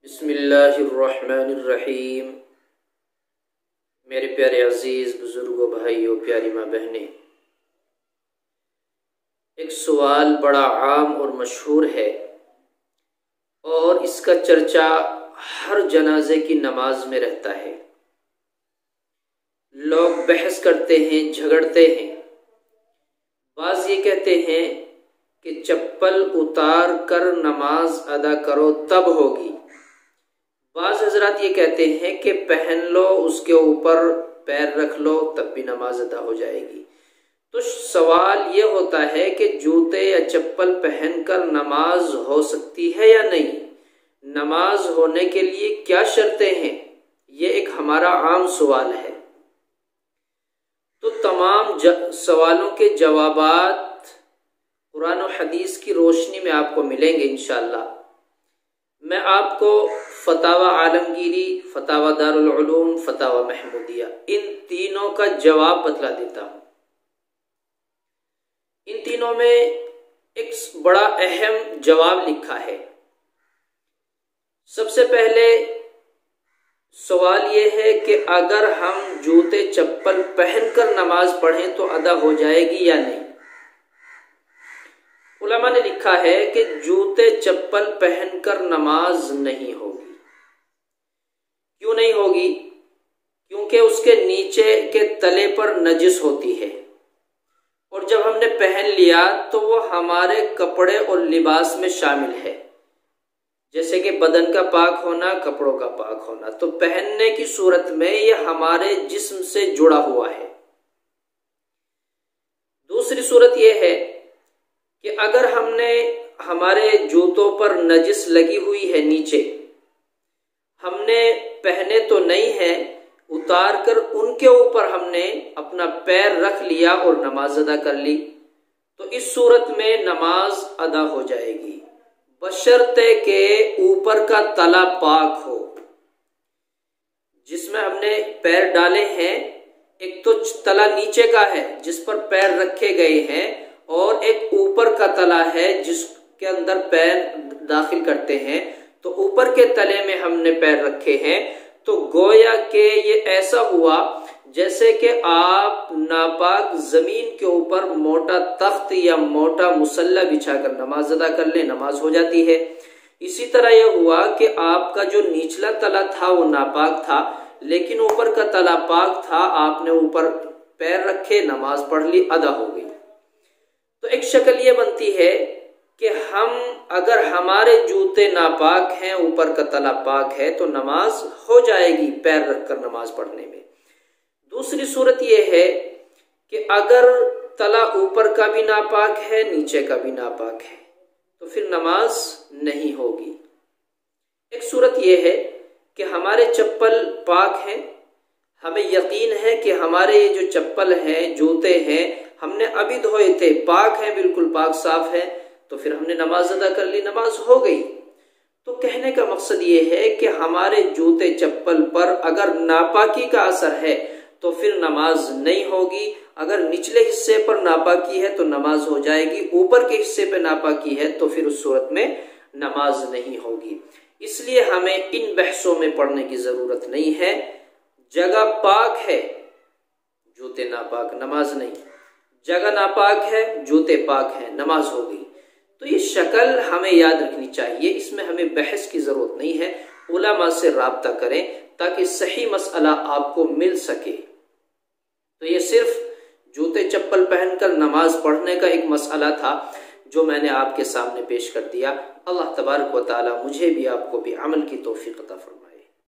बिस्मिल्लाहिर्रहमानिर्रहीम। मेरे प्यारे अजीज़ बुज़ुर्गों, भाइयों, प्यारी माँ बहनें, एक सवाल बड़ा आम और मशहूर है और इसका चर्चा हर जनाजे की नमाज में रहता है। लोग बहस करते हैं, झगड़ते हैं। बाज़ ये कहते हैं कि चप्पल उतार कर नमाज अदा करो तब होगी। बाज़ हज़रात ये कहते हैं कि पहन लो, उसके ऊपर पैर रख लो, तब भी नमाज अदा हो जाएगी। तो सवाल ये होता है कि जूते या चप्पल पहनकर नमाज हो सकती है या नहीं? नमाज होने के लिए क्या शर्तें हैं? ये एक हमारा आम सवाल है। तो तमाम सवालों के जवाबात कुरान और हदीस की रोशनी में आपको मिलेंगे इंशाअल्लाह। मैं आपको फतावा आलमगीरी, फतावा दारुल उलूम, फतावा महमूदिया, इन तीनों का जवाब बतला देता हूं। इन तीनों में एक बड़ा अहम जवाब लिखा है। सबसे पहले सवाल यह है कि अगर हम जूते चप्पल पहनकर नमाज पढ़ें तो अदा हो जाएगी या नहीं? उलमा ने लिखा है कि जूते चप्पल पहनकर नमाज नहीं होगी। क्यों नहीं होगी? क्योंकि उसके नीचे के तले पर नजिस होती है और जब हमने पहन लिया तो वो हमारे कपड़े और लिबास में शामिल है। जैसे कि बदन का पाक होना, कपड़ों का पाक होना, तो पहनने की सूरत में ये हमारे जिस्म से जुड़ा हुआ है। दूसरी सूरत यह है कि अगर हमने हमारे जूतों पर नजिस लगी हुई है नीचे, हमने पहने तो नहीं है, उतार कर उनके ऊपर हमने अपना पैर रख लिया और नमाज अदा कर ली, तो इस सूरत में नमाज अदा हो जाएगी, बशर्ते के ऊपर का तला पाक हो। जिसमें हमने पैर डाले हैं, एक तो तला नीचे का है जिस पर पैर रखे गए हैं और एक ऊपर का तला है जिसके अंदर पैर दाखिल करते हैं। तो ऊपर के तले में हमने पैर रखे हैं, तो गोया के ये ऐसा हुआ जैसे कि आप नापाक जमीन के ऊपर मोटा तख्त या मोटा मुसल्ला बिछाकर नमाज अदा कर ले, नमाज हो जाती है। इसी तरह यह हुआ कि आपका जो निचला तला था वो नापाक था, लेकिन ऊपर का तला पाक था, आपने ऊपर पैर रखे, नमाज पढ़ ली, अदा हो गई। तो एक शक्ल ये बनती है कि हम अगर हमारे जूते नापाक हैं, ऊपर का तला पाक है, तो नमाज हो जाएगी पैर रखकर नमाज पढ़ने में। दूसरी सूरत यह है कि अगर तला ऊपर का भी नापाक है, नीचे का भी नापाक है, तो फिर नमाज नहीं होगी। एक सूरत यह है कि हमारे चप्पल पाक हैं, हमें यकीन है कि हमारे ये जो चप्पल हैं, जूते हैं, हमने अभी धोए थे, पाक है, बिल्कुल पाक साफ है, तो फिर हमने नमाज अदा कर ली, नमाज हो गई। तो कहने का मकसद ये है कि हमारे जूते चप्पल पर अगर नापाकी का असर है तो फिर नमाज नहीं होगी। अगर निचले हिस्से पर नापाकी है तो नमाज हो जाएगी, ऊपर के हिस्से पर नापाकी है तो फिर उस सूरत में नमाज नहीं होगी। इसलिए हमें इन बहसों में पढ़ने की जरूरत नहीं है। जगह पाक है, जूते नापाक, नमाज नहीं। जगह नापाक है, जूते पाक है, नमाज हो गई। तो ये शक्ल हमें याद रखनी चाहिए, इसमें हमें बहस की जरूरत नहीं है। उलमा से राब्ता करें ताकि सही मसला आपको मिल सके। तो ये सिर्फ जूते चप्पल पहनकर नमाज पढ़ने का एक मसला था जो मैंने आपके सामने पेश कर दिया। अल्लाह तबारक व तआला मुझे भी आपको भी अमल की तौफीक अता फरमाए।